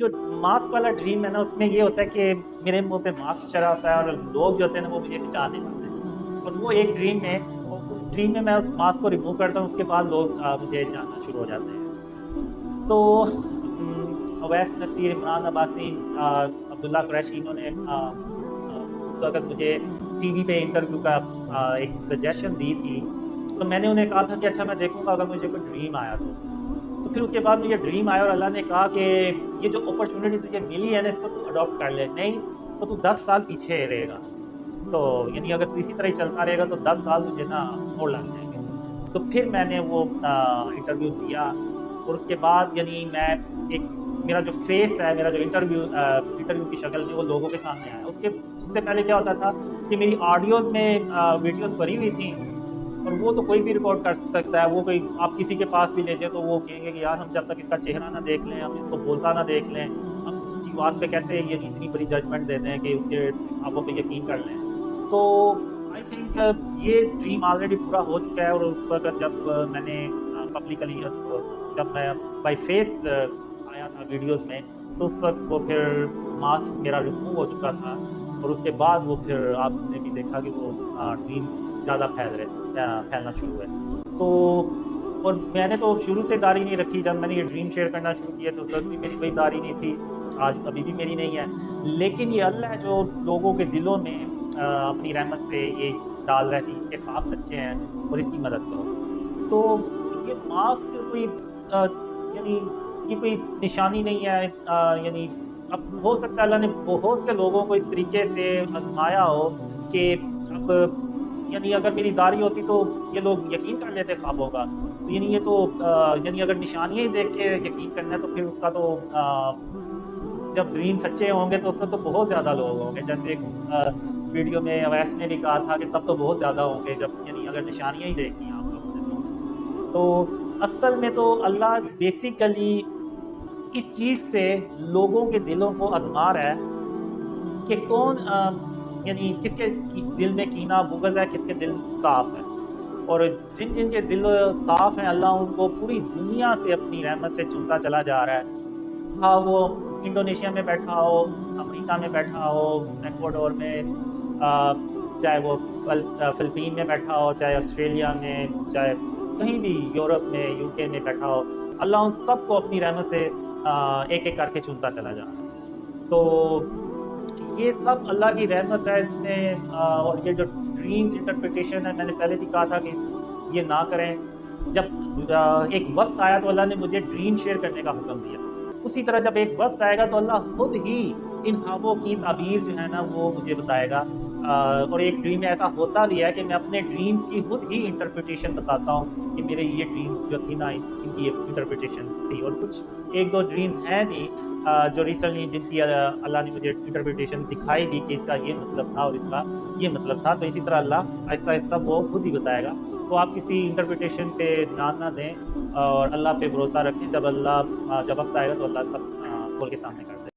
جو मास्क वाला ड्रीम है ना, उसमें ये होता है कि मेरे मुँह पे मास्क चढ़ा होता है और लोग जो होते हैं ना वो मुझे पहचानने लगते हैं। और वो एक ड्रीम में, और उस ड्रीम में मैं उस मास्क को रिमूव करता हूँ, उसके बाद लोग मुझे जानना शुरू हो जाते हैं। तो अवैस नसीर, इमरान अब्बासी, अब्दुल्ला कुरैशी, इन्होंने उस वक़्त मुझे टीवी पे इंटरव्यू का एक सजेशन दी थी। तो मैंने उन्हें कहा था कि अच्छा मैं देखूँगा अगर मुझे कोई ड्रीम आया तो। तो फिर उसके बाद मुझे ड्रीम आया और अल्लाह ने कहा कि ये जो अपॉर्चुनिटी तुझे मिली है ना, इसको तू अडॉप्ट कर ले, नहीं तो तू 10 साल पीछे रहेगा। तो यानी अगर तू इसी तरह ही चलता रहेगा तो 10 साल तुझे ना और लग जाएंगे। तो फिर मैंने वो इंटरव्यू दिया और उसके बाद यानी मैं एक, मेरा जो फेस है, मेरा जो इंटरव्यू की शक्ल थी वो लोगों के सामने आया। उससे पहले क्या होता था कि मेरी ऑडियोज़ में वीडियोज़ भरी हुई थी और वो तो कोई भी रिकॉर्ड कर सकता है। वो कोई आप किसी के पास भी ले जाए तो वो कहेंगे कि यार हम जब तक इसका चेहरा ना देख लें, हम इसको बोलता ना देख लें, हम उसकी आवाज़ पे कैसे ये इतनी बड़ी जजमेंट देते हैं कि उसके ख्वाबों पे यकीन कर लें। तो आई थिंक ये ड्रीम ऑलरेडी पूरा हो चुका है। और उस वक्त जब मैंने पब्लिकली जब मैं बाई फेस आया था वीडियोज़ में, तो उस वक्त वो फिर मास्क मेरा रिमूव हो चुका था और उसके बाद वो फिर आपने भी देखा कि वो ड्रीम ज़्यादा फैलना शुरू हुए। तो और मैंने तो शुरू से दाढ़ी नहीं रखी। जब मैंने ये ड्रीम शेयर करना शुरू किया तो उस वक्त भी मेरी कोई दाढ़ी नहीं थी, आज अभी भी मेरी नहीं है। लेकिन ये अल्लाह है जो लोगों के दिलों में अपनी रहमत से ये डाल रहा है कि इसके ख्वाब सच्चे हैं और इसकी मदद करो। तो ये मास्क कोई यानी ये कोई निशानी नहीं है। यानी अब हो सकता है अल्लाह ने बहुत से लोगों को इस तरीके से आजमाया हो कि अब यानी अगर मेरी दाढ़ी होती तो ये लोग यकीन कर लेते ख्वाबों का। तो यानी ये तो यानी अगर निशानियाँ ही देख के यकीन करना है तो फिर उसका तो जब ड्रीम सच्चे होंगे तो उसमें तो बहुत ज़्यादा लोग होंगे। जैसे वीडियो में अवैस ने भी कहा था कि तब तो बहुत ज़्यादा होंगे जब यानी अगर निशानियाँ ही देखी हैं आप लोगों ने तो असल में तो अल्लाह बेसिकली इस चीज़ से लोगों के दिलों को आज़मा रहा है कि कौन यानी किसके दिल में कीना बुग़्ज़ है, किसके दिल साफ़ है। और जिन जिन के दिल साफ़ हैं अल्लाह उनको पूरी दुनिया से अपनी रहमत से चुनता चला जा रहा है। हाँ, वो इंडोनेशिया में बैठा हो, अमेरिका में बैठा हो, इक्वाडोर में, चाहे वो फ़िलिपीन में बैठा हो, चाहे ऑस्ट्रेलिया में, चाहे कहीं भी यूरोप में, यूके में बैठा हो, अल्लाह उन सबको अपनी रहमत से एक-एक करके चुनता चला जा रहा है। तो ये सब अल्लाह की रहमत है इसमें। और ये जो ड्रीम्स इंटरप्रिटेशन है, मैंने पहले भी कहा था कि ये ना करें। जब एक वक़्त आया तो अल्लाह ने मुझे ड्रीम शेयर करने का हुक्म दिया। उसी तरह जब एक वक़्त आएगा तो अल्लाह खुद ही इन ख्वाबों की ताबीर जो है ना वो मुझे बताएगा। और एक ड्रीम में ऐसा होता भी है कि मैं अपने ड्रीम्स की खुद ही इंटरप्रिटेशन बताता हूँ कि मेरे ये ड्रीम्स जो थी ना इनकी ये इंटरप्रिटेशन थी। और कुछ एक दो ड्रीम्स हैं भी जो रिसेंटली जिनकी अल्लाह ने मुझे इंटरप्रिटेशन दिखाई दी कि इसका ये मतलब था और इसका ये मतलब था। तो इसी तरह अल्लाह आहिस्ता-आहिस्ता वो खुद ही बताएगा। तो आप किसी इंटरप्रिटेशन पे ध्यान ना दें और अल्लाह पे भरोसा रखें। जब वक़्त आएगा तो अल्लाह सब खोल के सामने कर